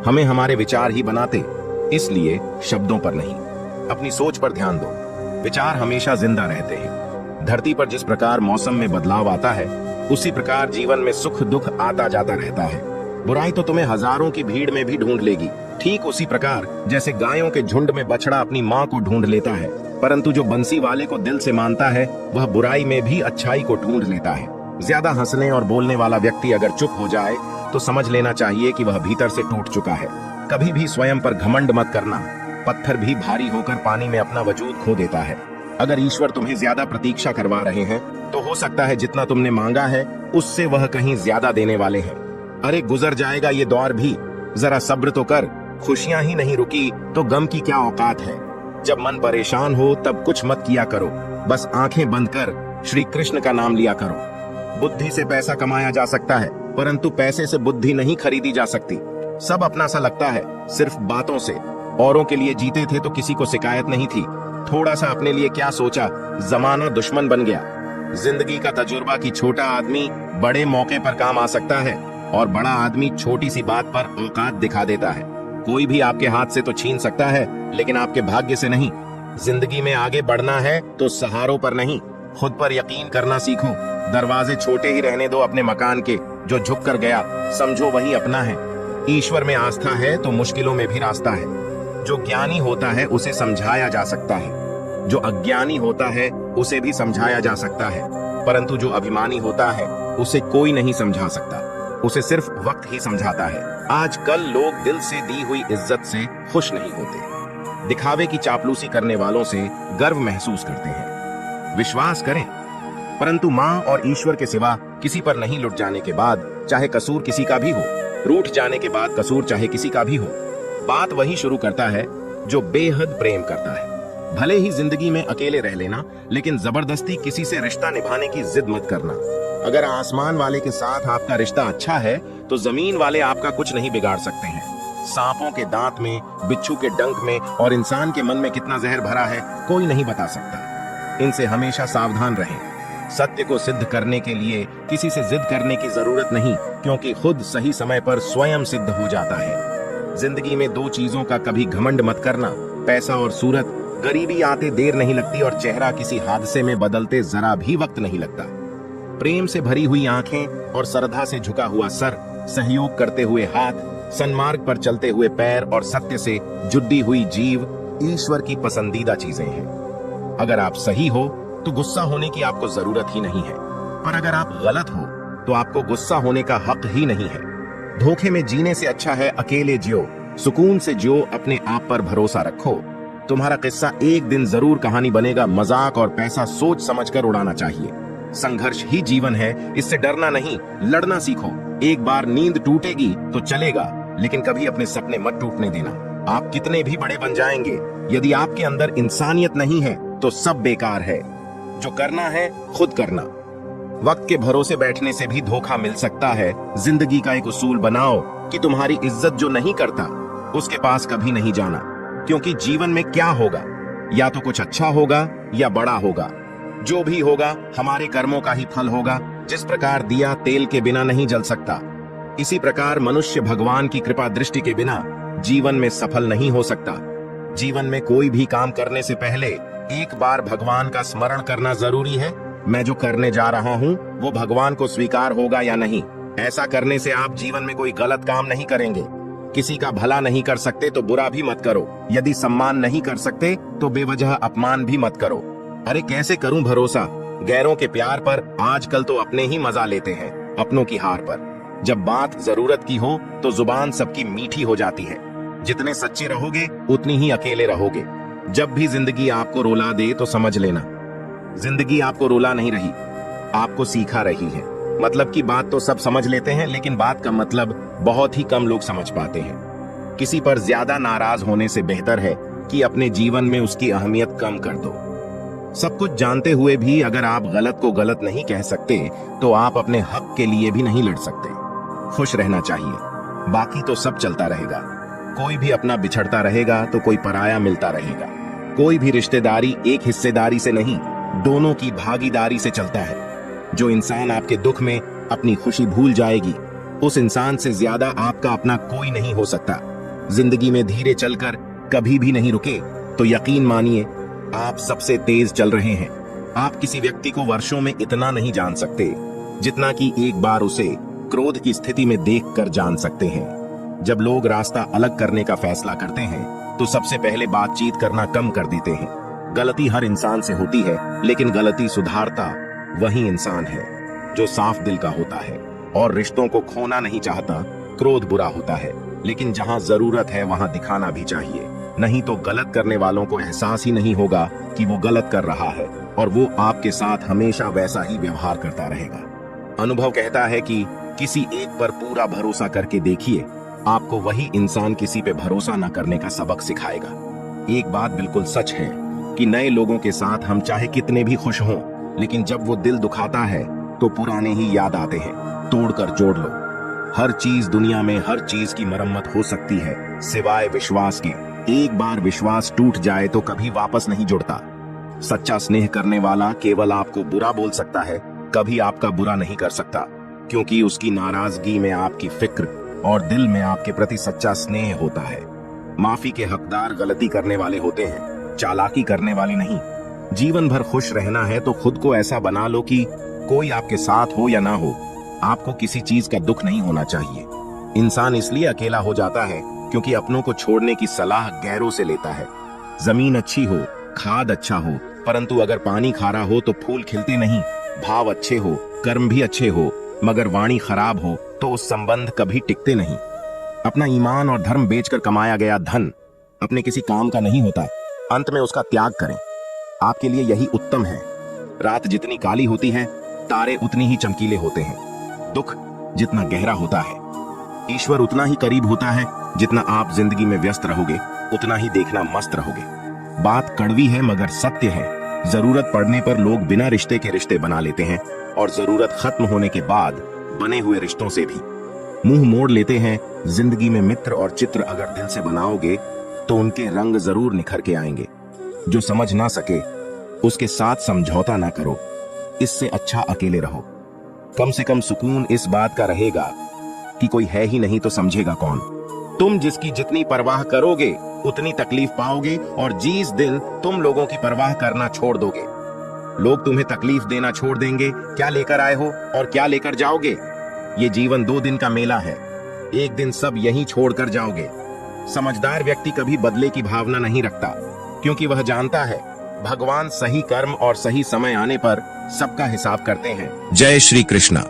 हमें हमारे विचार ही बनाते, इसलिए शब्दों पर नहीं, अपनी सोच पर ध्यान दो। विचार हमेशा जिंदा रहते हैं। धरती पर जिस प्रकार मौसम में बदलाव आता है, उसी प्रकार जीवन में सुख दुख आता जाता रहता है। बुराई तो तुम्हें हजारों की भीड़ में भी ढूंढ लेगी, ठीक उसी प्रकार जैसे गायों के झुंड में बछड़ा अपनी माँ को ढूंढ लेता है, परंतु जो बंसी वाले को दिल से मानता है वह बुराई में भी अच्छाई को ढूंढ लेता है। ज्यादा हंसने और बोलने वाला व्यक्ति अगर चुप हो जाए तो समझ लेना चाहिए कि वह भीतर से टूट चुका है। कभी भी स्वयं पर घमंड मत करना, पत्थर भी भारी होकर पानी में अपना वजूद खो देता है। अगर ईश्वर तुम्हें ज्यादा प्रतीक्षा करवा रहे हैं तो हो सकता है जितना तुमने मांगा है उससे वह कहीं ज्यादा देने वाले हैं। अरे गुजर जाएगा ये दौर भी, जरा सब्र तो कर। खुशियां ही नहीं रुकी तो गम की क्या औकात है। जब मन परेशान हो तब कुछ मत किया करो, बस आंखें बंद कर श्री कृष्ण का नाम लिया करो। बुद्धि से पैसा कमाया जा सकता है, परंतु पैसे से बुद्धि नहीं खरीदी जा सकती। सब अपना सा लगता है सिर्फ बातों से। औरों के लिए जीते थे तो किसी को शिकायत नहीं थी, थोड़ा सा अपने लिए क्या सोचा, जमाना दुश्मन बन गया। जिंदगी का तजुर्बा कि छोटा आदमी बड़े मौके पर काम आ सकता है और बड़ा आदमी छोटी सी बात पर औकात दिखा देता है। कोई भी आपके हाथ से तो छीन सकता है, लेकिन आपके भाग्य से नहीं। जिंदगी में आगे बढ़ना है तो सहारों पर नहीं, खुद पर यकीन करना सीखो। दरवाजे छोटे ही रहने दो अपने मकान के, जो झुक कर गया समझो वही अपना है। ईश्वर में आस्था है तो मुश्किलों में भी रास्ता है। जो ज्ञानी होता है उसे समझाया जा सकता है, जो अज्ञानी होता है उसे भी समझाया जा सकता है, परंतु जो अभिमानी होता है उसे कोई नहीं समझा सकता, उसे सिर्फ वक्त ही समझाता है। आजकल लोग दिल से दी हुई इज्जत से खुश नहीं होते, दिखावे की चापलूसी करने वालों से गर्व महसूस करते हैं। विश्वास करें, परंतु माँ और ईश्वर के सिवा किसी पर नहीं लुट जाने के बाद चाहे कसूर किसी का भी हो, रूठ जाने के बाद कसूर चाहे किसी का भी हो, बात वही शुरू करता है जो बेहद प्रेम करता है। भले ही जिंदगी में अकेले रह लेना, लेकिन जबरदस्ती किसी से रिश्ता निभाने की जिद मत करना। अगर आसमान वाले के साथ आपका रिश्ता अच्छा है तो जमीन वाले आपका कुछ नहीं बिगाड़ सकते हैं। सांपों के दांत में, बिच्छू के डंक में और इंसान के मन में कितना जहर भरा है कोई नहीं बता सकता। इनसे हमेशा सावधान रहें। सत्य को सिद्ध करने के लिए किसी से जिद करने की जरूरत नहीं, क्योंकि खुद सही समय पर स्वयं सिद्ध हो जाता है। जिंदगी में दो चीजों का कभी घमंड मत करना, पैसा और सूरत। गरीबी आते देर नहीं लगती और चेहरा किसी हादसे में बदलते जरा भी वक्त नहीं लगता। प्रेम से भरी हुई आंखें और श्रद्धा से झुका हुआ सर, सहयोग करते हुए हाथ, सन्मार्ग पर चलते हुए पैर और सत्य से जुड़ी हुई जीव ईश्वर की पसंदीदा चीजें हैं। अगर आप सही हो तो गुस्सा होने की आपको जरूरत ही नहीं है, पर अगर आप गलत हो तो आपको गुस्सा होने का हक ही नहीं है। धोखे में जीने से अच्छा है अकेले जियो, सुकून से जियो, अपने आप पर भरोसा रखो। तुम्हारा किस्सा एक दिन जरूर कहानी बनेगा। मजाक और पैसा सोच समझकर उड़ाना चाहिए। संघर्ष ही जीवन है, इससे डरना नहीं, लड़ना सीखो। एक बार नींद टूटेगी तो चलेगा, लेकिन कभी अपने सपने मत टूटने देना। आप कितने भी बड़े बन जाएंगे, यदि आपके अंदर इंसानियत नहीं है तो सब बेकार है। जो करना है खुद करना। वक्त के भरोसे बैठने से भी धोखा मिल सकता है। जिंदगी का एक उसूल बनाओ कि तुम्हारी इज्जत जो नहीं करता उसके पास कभी नहीं जाना, क्योंकि जीवन में क्या होगा, या तो कुछ अच्छा होगा या बड़ा होगा। जो भी होगा हमारे कर्मों का ही फल होगा। जिस प्रकार दिया तेल के बिना नहीं जल सकता, इसी प्रकार मनुष्य भगवान की कृपा दृष्टि के बिना जीवन में सफल नहीं हो सकता। जीवन में कोई भी काम करने से पहले एक बार भगवान का स्मरण करना जरूरी है। मैं जो करने जा रहा हूँ वो भगवान को स्वीकार होगा या नहीं। ऐसा करने से आप जीवन में कोई गलत काम नहीं करेंगे। किसी का भला नहीं कर सकते तो बुरा भी मत करो। यदि सम्मान नहीं कर सकते तो बेवजह अपमान भी मत करो। अरे कैसे करूं भरोसा गैरों के प्यार पर, आजकल तो अपने ही मजा लेते हैं अपनों की हार पर। जब बात जरूरत की हो तो जुबान सबकी मीठी हो जाती है। जितने सच्चे रहोगे उतनी ही अकेले रहोगे। जब भी जिंदगी आपको रुला दे तो समझ लेना, जिंदगी आपको रुला नहीं रही, आपको सिखा रही है। मतलब की बात तो सब समझ लेते हैं, लेकिन बात का मतलब बहुत ही कम लोग समझ पाते हैं। किसी पर ज्यादा नाराज होने से बेहतर है कि अपने जीवन में उसकी अहमियत कम कर दो। सब कुछ जानते हुए भी अगर आप गलत को गलत नहीं कह सकते तो आप अपने हक के लिए भी नहीं लड़ सकते। खुश रहना चाहिए, बाकी तो सब चलता रहेगा। कोई भी अपना बिछड़ता रहेगा तो कोई पराया मिलता रहेगा। कोई भी रिश्तेदारी एक हिस्सेदारी से नहीं, दोनों की भागीदारी से चलता है। जो इंसान आपके दुख में अपनी खुशी भूल जाएगी, उस इंसान से ज्यादा आपका अपना कोई नहीं हो सकता। जिंदगी में धीरे चलकर कभी भी नहीं रुके तो यकीन मानिए आप सबसे तेज चल रहे हैं। आप किसी व्यक्ति को वर्षों में इतना नहीं जान सकते जितना कि एक बार उसे क्रोध की स्थिति में देखकर जान सकते हैं। जब लोग रास्ता अलग करने का फैसला करते हैं तो सबसे पहले बातचीत करना कम कर देते हैं। गलती हर इंसान से होती है, लेकिन गलती सुधारता वही इंसान है जो साफ दिल का होता है और रिश्तों को खोना नहीं चाहता। क्रोध बुरा होता है, लेकिन जहां जरूरत है वहां दिखाना भी चाहिए, नहीं तो गलत करने वालों को एहसास ही नहीं होगा कि वो गलत कर रहा है और वो आपके साथ हमेशा वैसा ही व्यवहार करता रहेगा। अनुभव कहता है कि किसी एक पर पूरा भरोसा करके देखिए, आपको वही इंसान किसी पे भरोसा न करने का सबक सिखाएगा। एक बात बिल्कुल सच है कि नए लोगों के साथ हम चाहे कितने भी खुश हों, लेकिन जब वो दिल दुखाता है तो पुराने ही याद आते हैं। तोड़कर जोड़ लो। हर चीज दुनिया में हर चीज की मरम्मत हो सकती है सिवाय विश्वास के। एक बार विश्वास टूट जाए तो कभी वापस नहीं जुड़ता। सच्चा स्नेह करने वाला केवल आपको बुरा बोल सकता है, कभी आपका बुरा नहीं कर सकता, क्योंकि उसकी नाराजगी में आपकी फिक्र और दिल में आपके प्रति सच्चा स्नेह होता है। माफी के हकदार गलती करने वाले होते हैं, चालाकी करने वाले नहीं। जीवन भर खुश रहना है तो खुद को ऐसा बना लो कि कोई आपके साथ हो या ना हो, आपको किसी चीज का दुख नहीं होना चाहिए। इंसान इसलिए अकेला हो जाता है क्योंकि अपनों को छोड़ने की सलाह गैरों से लेता है। जमीन अच्छी हो, खाद अच्छा हो, परंतु अगर पानी खारा हो तो फूल खिलते नहीं। भाव अच्छे हो, कर्म भी अच्छे हो, मगर वाणी खराब हो तो उस संबंध कभी टिकते नहीं। अपना ईमान और धर्म बेचकर कमाया गया धन अपने किसी काम का नहीं होता, अंत में उसका त्याग करें। आपके लिए यही उत्तम है। रात जितनी काली होती है, तारे उतनी ही चमकीले होते हैं। दुख जितना गहरा होता है, ईश्वर उतना ही करीब होता है। जितना आप जिंदगी में व्यस्त रहोगे, उतना ही देखना मस्त रहोगे। बात कड़वी है मगर सत्य है। जरूरत पड़ने पर लोग बिना रिश्ते के रिश्ते बना लेते हैं और जरूरत खत्म होने के बाद बने हुए रिश्तों से भी मुंह मोड़ लेते हैं। जिंदगी में मित्र और चित्र अगर दिल से बनाओगे तो उनके रंग जरूर निखर के आएंगे। जो समझ ना सके उसके साथ समझौता ना करो, इससे अच्छा अकेले रहो। कम से कम सुकून इस बात का रहेगा कि कोई है ही नहीं तो समझेगा कौन। तुम जिसकी जितनी परवाह करोगे उतनी तकलीफ पाओगे, और जिस दिन तुम लोगों की परवाह करना छोड़ दोगे, लोग तुम्हें तकलीफ देना छोड़ देंगे। क्या लेकर आए हो और क्या लेकर जाओगे? ये जीवन 2 दिन का मेला है, एक दिन सब यहीं छोड़कर जाओगे। समझदार व्यक्ति कभी बदले की भावना नहीं रखता, क्योंकि वह जानता है भगवान सही कर्म और सही समय आने पर सबका हिसाब करते हैं। जय श्री कृष्णा।